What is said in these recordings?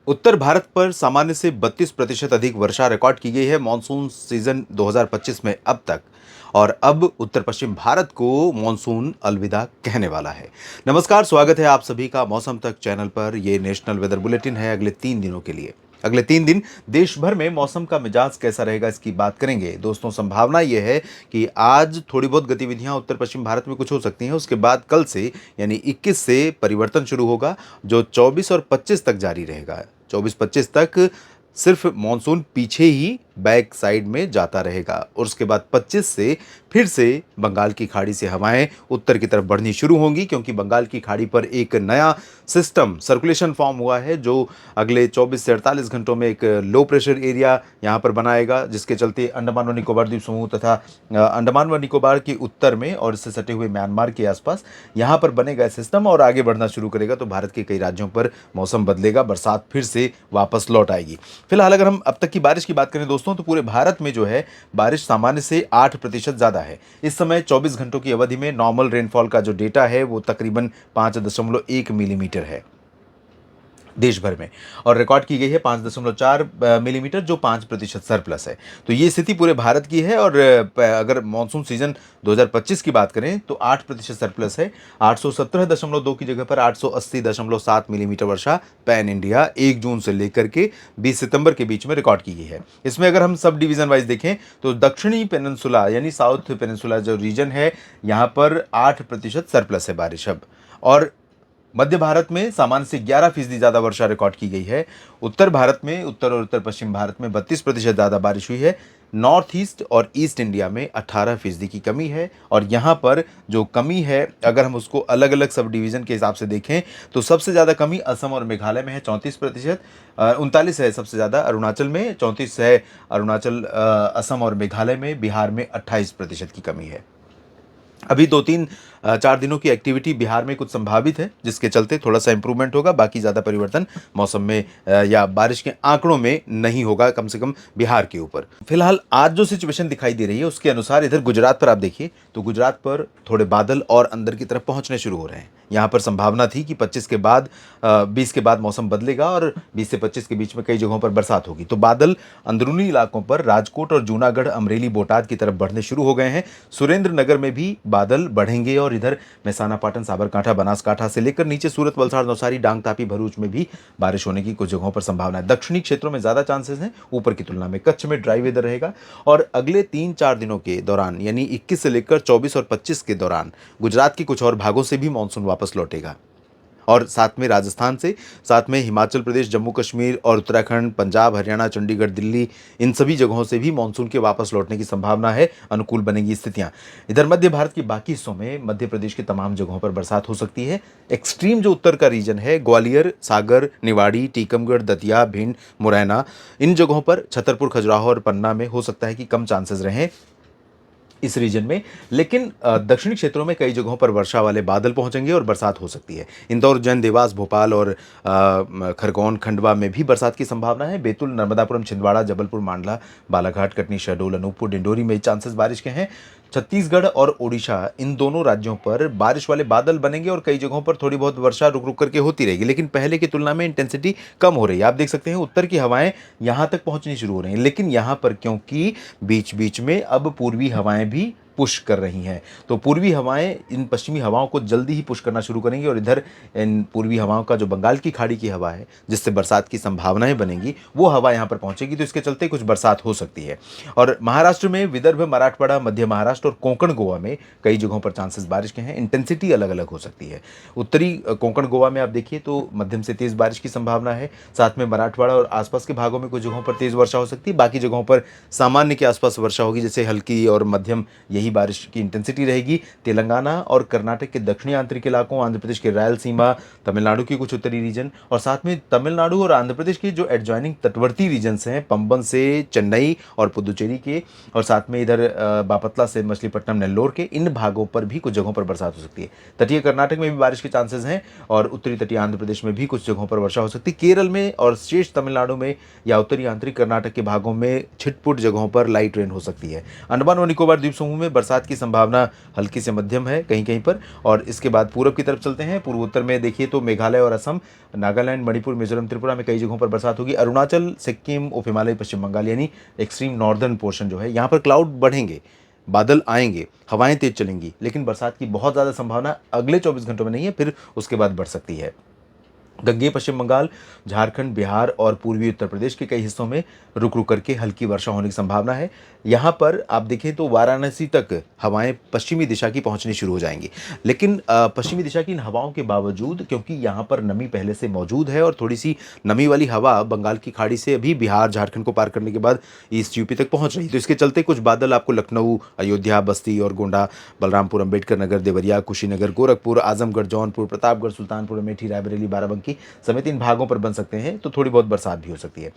उत्तर भारत पर सामान्य से 32% अधिक वर्षा रिकॉर्ड की गई है मानसून सीजन 2025 में अब तक। और अब उत्तर पश्चिम भारत को मानसून अलविदा कहने वाला है। नमस्कार, स्वागत है आप सभी का मौसम तक चैनल पर। यह नेशनल वेदर बुलेटिन है अगले 3 दिनों के लिए। अगले 3 दिन देश भर में मौसम का मिजाज कैसा रहेगा इसकी बात करेंगे दोस्तों। संभावना यह है कि आज थोड़ी बहुत गतिविधियां उत्तर पश्चिम भारत में कुछ हो सकती हैं, उसके बाद कल से यानी 21 से परिवर्तन शुरू होगा जो 24 और 25 तक जारी रहेगा। 24-25 तक सिर्फ मॉनसून पीछे ही बैक साइड में जाता रहेगा और उसके बाद 25 से फिर से बंगाल की खाड़ी से हवाएं उत्तर की तरफ बढ़नी शुरू होंगी, क्योंकि बंगाल की खाड़ी पर एक नया सिस्टम सर्कुलेशन फॉर्म हुआ है जो अगले 24 से 48 घंटों में एक लो प्रेशर एरिया यहां पर बनाएगा, जिसके चलते अंडमान व निकोबार द्वीप समूह तथा अंडमान व निकोबार के उत्तर में और इससे सटे हुए म्यांमार के आसपास यहां पर बनेगा सिस्टम और आगे बढ़ना शुरू करेगा। तो भारत के कई राज्यों पर मौसम बदलेगा, बरसात फिर से वापस लौट आएगी। फिलहाल अगर हम अब तक की बारिश की बात करें दोस्तों, तो पूरे भारत में जो है बारिश सामान्य से 8% ज़्यादा है। इस समय 24 घंटों की अवधि में नॉर्मल रेनफॉल का जो डेटा है वो तकरीबन 5.1 मिलीमीटर है देश भर में, और रिकॉर्ड की गई है 5.4 मिलीमीटर, जो 5% सरप्लस है। तो ये स्थिति पूरे भारत की है। और अगर मानसून सीजन 2025 की बात करें तो 8% सरप्लस है। 817.2 की जगह पर 880.7 मिलीमीटर वर्षा पैन इंडिया 1 जून से लेकर के 20 सितंबर के बीच में रिकॉर्ड की गई है। इसमें अगर हम सब डिवीजन वाइज देखें तो दक्षिणी पेनिनसुला यानी साउथ पेनिनसुला जो रीजन है यहाँ पर 8% सरप्लस है बारिश अब। और मध्य भारत में सामान्य से 11% ज़्यादा वर्षा रिकॉर्ड की गई है। उत्तर भारत में, उत्तर और उत्तर पश्चिम भारत में 32% ज़्यादा बारिश हुई है। नॉर्थ ईस्ट और ईस्ट इंडिया में 18% की कमी है। और यहाँ पर जो कमी है अगर हम उसको अलग अलग सब डिवीज़न के हिसाब से देखें तो सबसे ज़्यादा कमी असम और मेघालय में है 34%, 39 है सबसे ज़्यादा अरुणाचल में, 34 है अरुणाचल, असम और मेघालय में। बिहार में 28% की कमी है। अभी 2-3-4 दिनों की एक्टिविटी बिहार में कुछ संभावित है, जिसके चलते थोड़ा सा इंप्रूवमेंट होगा। बाकी ज़्यादा परिवर्तन मौसम में या बारिश के आंकड़ों में नहीं होगा, कम से कम बिहार के ऊपर। फिलहाल आज जो सिचुएशन दिखाई दे रही है उसके अनुसार इधर गुजरात पर आप देखिए तो गुजरात पर थोड़े बादल और अंदर की तरफ पहुंचने शुरू हो रहे हैं। यहाँ पर संभावना थी कि 25 के बाद 20 के बाद मौसम बदलेगा और 20 से 25 के बीच में कई जगहों पर बरसात होगी। तो बादल अंदरूनी इलाकों पर राजकोट और जूनागढ़, अमरेली, बोटाद की तरफ बढ़ने शुरू हो गए हैं। सुरेंद्र नगर में भी बादल बढ़ेंगे और इधर मेहसाना, पाटन, साबरकांठा, बनासकांठा से लेकर नीचे सूरत, वलसाड़, नौसारी, डांग, तापी, भरूच में भी बारिश होने की कुछ जगहों पर संभावना है। दक्षिणी क्षेत्रों में ज्यादा चांसेस हैं, ऊपर की तुलना में कच्छ में ड्राई वेदर रहेगा। और अगले 3-4 दिनों के दौरान यानी 21 से लेकर 24 और 25 के दौरान गुजरात के कुछ और भागों से भी मानसून वापस लौटेगा। और साथ में राजस्थान से, साथ में हिमाचल प्रदेश, जम्मू कश्मीर और उत्तराखंड, पंजाब, हरियाणा, चंडीगढ़, दिल्ली, इन सभी जगहों से भी मानसून के वापस लौटने की संभावना है। अनुकूल बनेगी स्थितियां। इधर मध्य भारत के बाकी हिस्सों में मध्य प्रदेश की तमाम जगहों पर बरसात हो सकती है। एक्सट्रीम जो उत्तर का रीजन है, ग्वालियर, सागर, निवाड़ी, टीकमगढ़, दतिया, भिंड, मुरैना, इन जगहों पर, छतरपुर, खजुराहो और पन्ना में हो सकता है कि कम चांसेस रहें इस रीजन में। लेकिन दक्षिणी क्षेत्रों में कई जगहों पर वर्षा वाले बादल पहुंचेंगे और बरसात हो सकती है। इंदौर, उज्जैन, देवास, भोपाल और खरगोन, खंडवा में भी बरसात की संभावना है। बैतूल, नर्मदापुरम, छिंदवाड़ा, जबलपुर, मांडला, बालाघाट, कटनी, शहडोल, अनूपपुर, डिंडोरी में चांसेस बारिश के हैं। छत्तीसगढ़ और ओडिशा, इन दोनों राज्यों पर बारिश वाले बादल बनेंगे और कई जगहों पर थोड़ी बहुत वर्षा रुक रुक करके होती रहेगी, लेकिन पहले की तुलना में इंटेंसिटी कम हो रही है। आप देख सकते हैं उत्तर की हवाएं यहां तक पहुंचनी शुरू हो रही हैं, लेकिन यहां पर क्योंकि बीच बीच में अब पूर्वी हवाएं भी पुश कर रही हैं, तो पूर्वी हवाएं इन पश्चिमी हवाओं को जल्दी ही पुश करना शुरू करेंगी। और इधर इन पूर्वी हवाओं का जो बंगाल की खाड़ी की हवा है जिससे बरसात की संभावनाएं बनेंगी, वो हवा यहां पर पहुंचेगी, तो इसके चलते कुछ बरसात हो सकती है। और महाराष्ट्र में विदर्भ, मराठवाड़ा, मध्य महाराष्ट्र और कोंकण गोवा में कई जगहों पर चांसेस बारिश के हैं। इंटेंसिटी अलग अलग हो सकती है। उत्तरी कोंकण गोवा में आप देखिए तो मध्यम से तेज बारिश की संभावना है। साथ में मराठवाड़ा और आसपास के भागों में कुछ जगहों पर तेज वर्षा हो सकती है। बाकी जगहों पर सामान्य के आसपास वर्षा होगी, जैसे हल्की और मध्यम, यही बारिश की इंटेंसिटी रहेगी। तेलंगाना और कर्नाटक के दक्षिणी आंतरिक इलाकों, आंध्र प्रदेश के रायलसीमा, तमिलनाडु की कुछ उत्तरी रीजन और साथ में तमिलनाडु और आंध्र प्रदेश के जो एडजॉइनिंग तटवर्ती रीजन्स हैं, पंबन से चेन्नई और पुदुचेरी के, और साथ में इधर बापतला से मछलीपट्टनम, नेल्लोर के, इन भागों पर भी कुछ जगहों पर बरसात हो सकती है। तटीय कर्नाटक में भी बारिश के चांसेस हैं और उत्तरी तटीय आंध्र प्रदेश में भी कुछ जगहों पर वर्षा हो सकती है। केरल में और शेष तमिलनाडु में या उत्तरी आंतरिक कर्नाटक के भागों में छिटपुट जगहों पर लाइट रेन हो सकती है। अंडमान और निकोबार द्वीप समूह में बरसात की संभावना हल्की से मध्यम है कहीं कहीं पर। और इसके बाद पूरब की तरफ चलते हैं। पूर्वोत्तर में देखिए तो मेघालय और असम, नागालैंड, मणिपुर, मिजोरम, त्रिपुरा में कई जगहों पर बरसात होगी। अरुणाचल, सिक्किम, उप हिमालय, पश्चिम बंगाल यानी एक्सट्रीम नॉर्दर्न पोर्शन जो है, यहाँ पर क्लाउड बढ़ेंगे, बादल आएंगे, हवाएं तेज चलेंगी, लेकिन बरसात की बहुत ज़्यादा संभावना अगले 24 घंटों में नहीं है, फिर उसके बाद बढ़ सकती है। गंगेय पश्चिम बंगाल, झारखंड, बिहार और पूर्वी उत्तर प्रदेश के कई हिस्सों में रुक रुक करके हल्की वर्षा होने की संभावना है। यहाँ पर आप देखें तो वाराणसी तक हवाएं पश्चिमी दिशा की पहुंचनी शुरू हो जाएंगी। लेकिन पश्चिमी दिशा की इन हवाओं के बावजूद, क्योंकि यहाँ पर नमी पहले से मौजूद है और थोड़ी सी नमी वाली हवा बंगाल की खाड़ी से अभी बिहार, झारखंड को पार करने के बाद ईस्ट यूपी तक पहुंच रही है, तो इसके चलते कुछ बादल आपको लखनऊ, अयोध्या, बस्ती और गोंडा, बलरामपुर, अंबेडकर नगर, देवरिया, कुशीनगर, गोरखपुर, आजमगढ़, जौनपुर, प्रतापगढ़, सुल्तानपुर, अमेठी, रायबरेली, बाराबंकी समेत इन भागों पर बन सकते हैं। तो थोड़ी बहुत बरसात भी हो सकती है।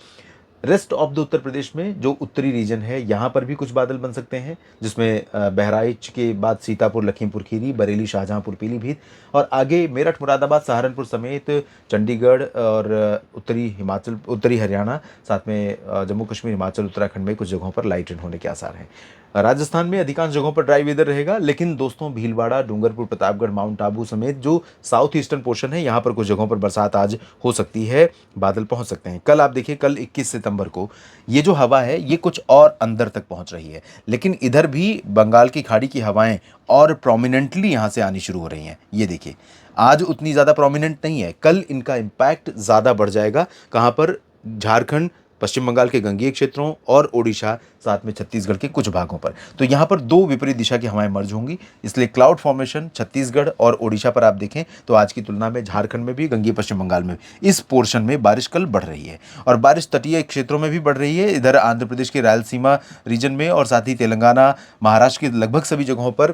Rest of the Uttar Pradesh में जो उत्तरी रीजन है, यहाँ पर भी कुछ बादल बन सकते हैं, जिसमें बहराइच के बाद सीतापुर, लखीमपुर खीरी, बरेली, शाहजहांपुर, पीलीभीत और आगे मेरठ, मुरादाबाद, सहारनपुर समेत चंडीगढ़ और उत्तरी हिमाचल, उत्तरी हरियाणा, साथ में जम्मू कश्मीर, हिमाचल, उत्तराखंड में कुछ जगहों पर लाइट रेन होने के आसार हैं। राजस्थान में अधिकांश जगहों पर ड्राई वेदर रहेगा, लेकिन दोस्तों भीलवाड़ा, डूंगरपुर, प्रतापगढ़, माउंट आबू समेत जो साउथ ईस्टर्न पोर्शन है, यहाँ पर कुछ जगहों पर बरसात आज हो सकती है, बादल पहुंच सकते हैं। कल आप देखिए, कल 21 सितंबर को ये जो हवा है ये कुछ और अंदर तक पहुंच रही है, लेकिन इधर भी बंगाल की खाड़ी की हवाएं और प्रोमिनेंटली यहाँ से आनी शुरू हो रही हैं। ये देखिए, आज उतनी ज़्यादा प्रोमिनेंट नहीं है, कल इनका इम्पैक्ट ज़्यादा बढ़ जाएगा। कहाँ पर? झारखंड, पश्चिम बंगाल के गंगीय क्षेत्रों और ओडिशा, साथ में छत्तीसगढ़ के कुछ भागों पर। तो यहाँ पर दो विपरीत दिशा की हवाएं मर्ज होंगी, इसलिए क्लाउड फॉर्मेशन छत्तीसगढ़ और ओडिशा पर आप देखें तो आज की तुलना में झारखंड में भी, गंगीय पश्चिम बंगाल में भी इस पोर्शन में बारिश कल बढ़ रही है। और बारिश तटीय क्षेत्रों में भी बढ़ रही है, इधर आंध्र प्रदेश के रायलसीमा रीजन में और साथ ही तेलंगाना, महाराष्ट्र की लगभग सभी जगहों पर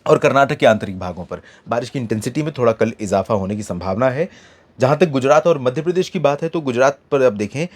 और कर्नाटक के आंतरिक भागों पर बारिश की इंटेंसिटी में थोड़ा कल इजाफा होने की संभावना है। जहाँ तक गुजरात और मध्य प्रदेश की बात है तो गुजरात पर आप देखें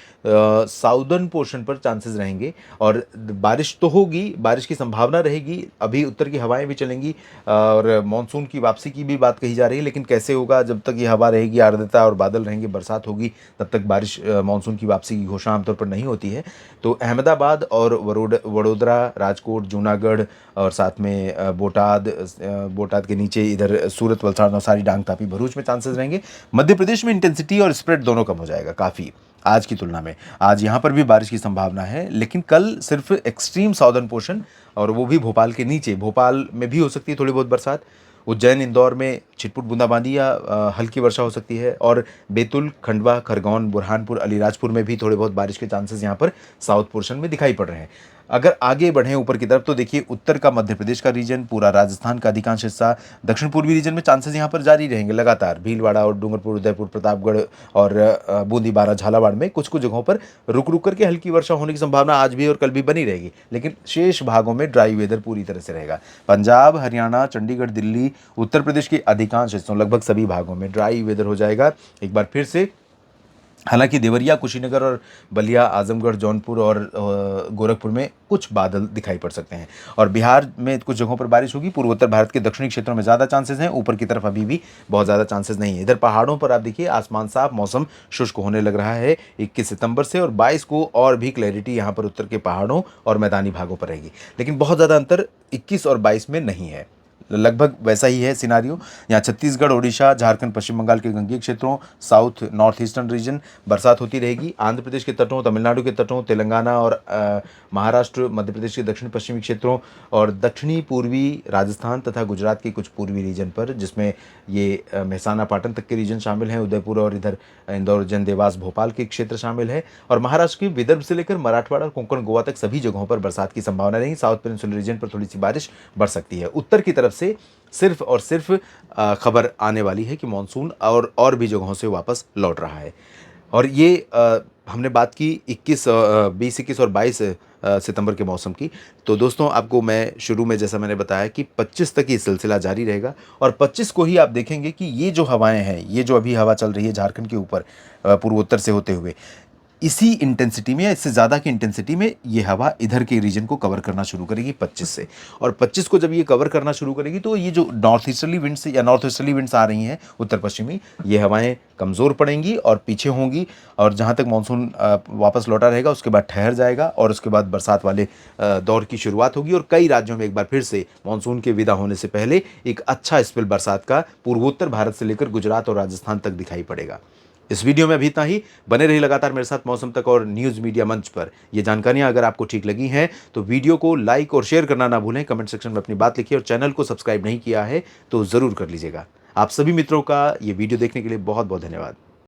साउदर्न पोर्शन पर चांसेस रहेंगे और बारिश तो होगी, बारिश की संभावना रहेगी। अभी उत्तर की हवाएं भी चलेंगी और मानसून की वापसी की भी बात कही जा रही है, लेकिन कैसे होगा? जब तक ये हवा रहेगी, आर्द्रता और बादल रहेंगे, बरसात होगी, तब तक बारिश, मानसून की वापसी की घोषणा आमतौर पर नहीं होती है। तो अहमदाबाद और वडोदरा, राजकोट, जूनागढ़ और साथ में बोटाद के नीचे इधर सूरत, वलसाड़, नवसारी, डांग, तापी, भरूच में चांसेस रहेंगे। मध्य प्रदेश में इंटेंसिटी और स्प्रेड दोनों कम हो जाएगा काफ़ी आज की तुलना में। आज यहाँ पर भी बारिश की संभावना है, लेकिन कल सिर्फ एक्सट्रीम साउदर्न पोर्शन और वो भी भोपाल के नीचे, भोपाल में भी हो सकती है थोड़ी बहुत बरसात। उज्जैन, इंदौर में छिटपुट बूंदाबांदी या हल्की वर्षा हो सकती है और बैतूल, खंडवा, खरगोन, बुरहानपुर, अलीराजपुर में भी थोड़े बहुत बारिश के चांसेस यहाँ पर साउथ पोर्शन में दिखाई पड़ रहे हैं। अगर आगे बढ़ें ऊपर की तरफ तो देखिए, उत्तर का मध्य प्रदेश का रीजन, पूरा राजस्थान का अधिकांश हिस्सा, दक्षिण पूर्वी रीजन में चांसेस यहाँ पर जारी रहेंगे लगातार। भीलवाड़ा और डूंगरपुर, उदयपुर, प्रतापगढ़ और बूंदी, बारा, झालावाड़ में कुछ कुछ जगहों पर रुक रुक करके हल्की वर्षा होने की संभावना आज भी और कल भी बनी रहेगी, लेकिन शेष भागों में ड्राई वेदर पूरी तरह से रहेगा। पंजाब, हरियाणा, चंडीगढ़, दिल्ली, उत्तर प्रदेश के अधिकांश हिस्सों, लगभग सभी भागों में ड्राई वेदर हो जाएगा एक बार फिर से। हालांकि देवरिया, कुशीनगर और बलिया, आजमगढ़, जौनपुर और गोरखपुर में कुछ बादल दिखाई पड़ सकते हैं और बिहार में कुछ जगहों पर बारिश होगी। पूर्वोत्तर भारत के दक्षिणी क्षेत्रों में ज़्यादा चांसेस हैं, ऊपर की तरफ अभी भी बहुत ज़्यादा चांसेस नहीं है। इधर पहाड़ों पर आप देखिए आसमान साफ, मौसम शुष्क होने लग रहा है 21 सितंबर से और 22 को और भी क्लैरिटी यहाँ पर उत्तर के पहाड़ों और मैदानी भागों पर रहेगी, लेकिन बहुत ज़्यादा अंतर 21 और 22 में नहीं है, लगभग वैसा ही है सिनारियो। यहाँ छत्तीसगढ़, ओडिशा, झारखंड, पश्चिम बंगाल के गंगीय क्षेत्रों, साउथ नॉर्थ ईस्टर्न रीजन बरसात होती रहेगी। आंध्र प्रदेश के तटों, तमिलनाडु के तटों, तेलंगाना और महाराष्ट्र, मध्य प्रदेश के दक्षिण पश्चिमी क्षेत्रों और दक्षिणी पूर्वी राजस्थान तथा गुजरात के कुछ पूर्वी रीजन पर, जिसमें ये मेहसाना, पाटन तक के रीजन शामिल हैं, उदयपुर और इधर इंदौर, उज्जैन, देवास, भोपाल के क्षेत्र शामिल है और महाराष्ट्र के विदर्भ से लेकर मराठवाड़ा और कोंकण, गोवा तक सभी जगहों पर बरसात की संभावना नहीं। साउथ पेनिनसुलर रीजन पर थोड़ी सी बारिश बढ़ सकती है। उत्तर की तरफ से सिर्फ और सिर्फ खबर आने वाली है कि मानसून और भी जगहों से वापस लौट रहा है। और ये हमने बात की 20, 21 और 22 सितंबर के मौसम की। तो दोस्तों, आपको मैं शुरू में जैसा मैंने बताया कि 25 तक ये सिलसिला जारी रहेगा और 25 को ही आप देखेंगे कि ये जो हवाएं हैं, ये जो अभी हवा चल रही है झारखंड के ऊपर पूर्वोत्तर से होते हुए, इसी इंटेंसिटी में या इससे ज़्यादा की इंटेंसिटी में ये हवा इधर के रीजन को कवर करना शुरू करेगी 25 से। और 25 को जब ये कवर करना शुरू करेगी तो ये जो नॉर्थ ईस्टर्ली विंड्स या नॉर्थ वेस्टर्ली विंड्स आ रही हैं उत्तर पश्चिमी, ये हवाएं कमज़ोर पड़ेंगी और पीछे होंगी। और जहाँ तक मानसून वापस लौटा रहेगा उसके बाद ठहर जाएगा और उसके बाद बरसात वाले दौर की शुरुआत होगी। और कई राज्यों में एक बार फिर से मानसून के विदा होने से पहले एक अच्छा स्पेल बरसात का पूर्वोत्तर भारत से लेकर गुजरात और राजस्थान तक दिखाई पड़ेगा। इस वीडियो में अभी इतना ही। बने रहिए लगातार मेरे साथ मौसम तक और न्यूज़ मीडिया मंच पर। ये जानकारियां अगर आपको ठीक लगी हैं तो वीडियो को लाइक और शेयर करना ना भूलें। कमेंट सेक्शन में अपनी बात लिखिए और चैनल को सब्सक्राइब नहीं किया है तो ज़रूर कर लीजिएगा। आप सभी मित्रों का ये वीडियो देखने के लिए बहुत बहुत धन्यवाद।